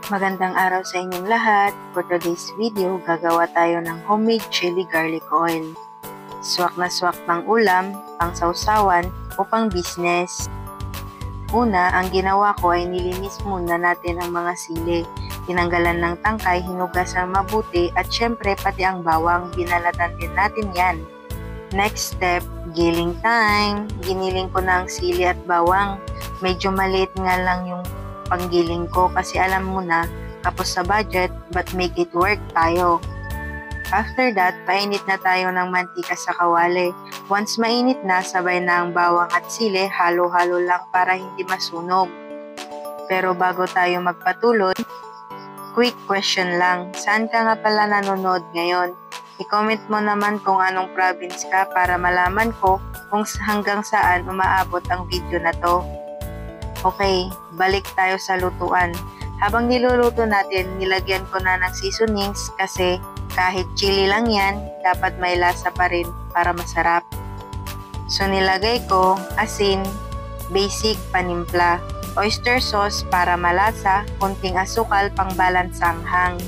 Magandang araw sa inyong lahat. For today's video, gagawa tayo ng homemade chili garlic oil. Swak na swak pang ulam, pang sausawan o pang business. Una, ang ginawa ko ay nilinis muna natin ang mga sili. Tinanggalan ng tangkay, hinugasan mabuti at syempre pati ang bawang, binalatan din natin yan. Next step, giling time. Giniling ko na ang sili at bawang. Medyo maliit nga lang yung panggiling ko kasi alam mo na, kapos sa budget, but make it work tayo. After that, painit na tayo ng mantika sa kawali. Once mainit na, sabay na ang bawang at sili, halo-halo lang para hindi masunog. Pero bago tayo magpatuloy, quick question lang, saan ka nga pala nanonood ngayon? I-comment mo naman kung anong province ka para malaman ko kung hanggang saan umaabot ang video na to. Okay, balik tayo sa lutuan. Habang niluluto natin, nilagyan ko na ng seasonings kasi kahit chili lang yan, dapat may lasa pa rin para masarap. So nilagay ko asin, basic panimpla, oyster sauce para malasa, kunting asukal pang balansang hang.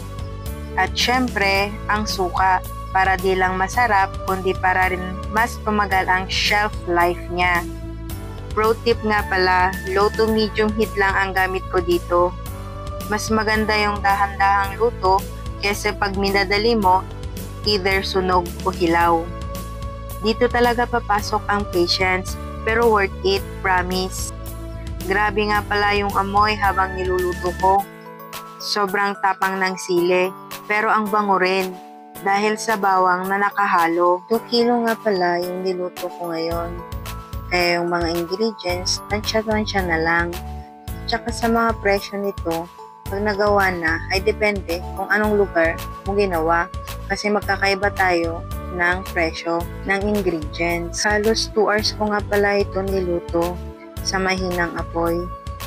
At syempre, ang suka para di lang masarap kundi para rin mas tumagal ang shelf life niya. Pro tip nga pala, low to medium heat lang ang gamit ko dito. Mas maganda yung dahan-dahang luto kaysa pag minadali mo, either sunog o hilaw. Dito talaga papasok ang patience, pero worth it, promise. Grabe nga pala yung amoy habang niluluto ko. Sobrang tapang ng sili, pero ang bango rin dahil sa bawang na nakahalo. 2 kilo nga pala yung niluto ko ngayon. Kaya yung mga ingredients, tansya-tansya na lang. Tsaka sa mga presyo nito, pag nagawa na, ay depende kung anong lugar mo ginawa. Kasi magkakaiba tayo ng presyo ng ingredients. Halos 2 hours ko nga pala ito niluto sa mahinang apoy.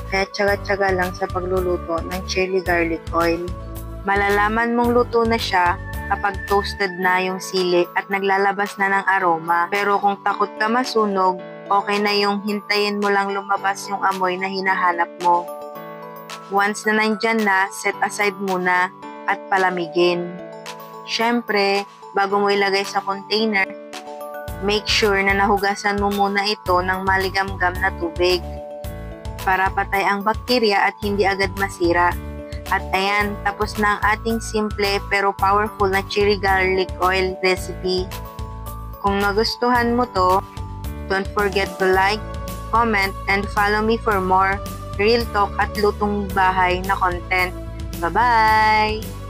Kaya tsaga-tsaga lang sa pagluluto ng chili garlic oil. Malalaman mong luto na siya kapag toasted na yung sili at naglalabas na ng aroma. Pero kung takot ka masunog, okay na yung hintayin mo lang lumabas yung amoy na hinahanap mo. Once na nandyan na, set aside muna at palamigin. Syempre, bago mo ilagay sa container, make sure na nahugasan mo muna ito ng maligamgam na tubig para patay ang bakterya at hindi agad masira. At ayan, tapos na ang ating simple pero powerful na chili garlic oil recipe. Kung nagustuhan mo to, don't forget to like, comment, and follow me for more real talk at lutong bahay na content. Bye-bye!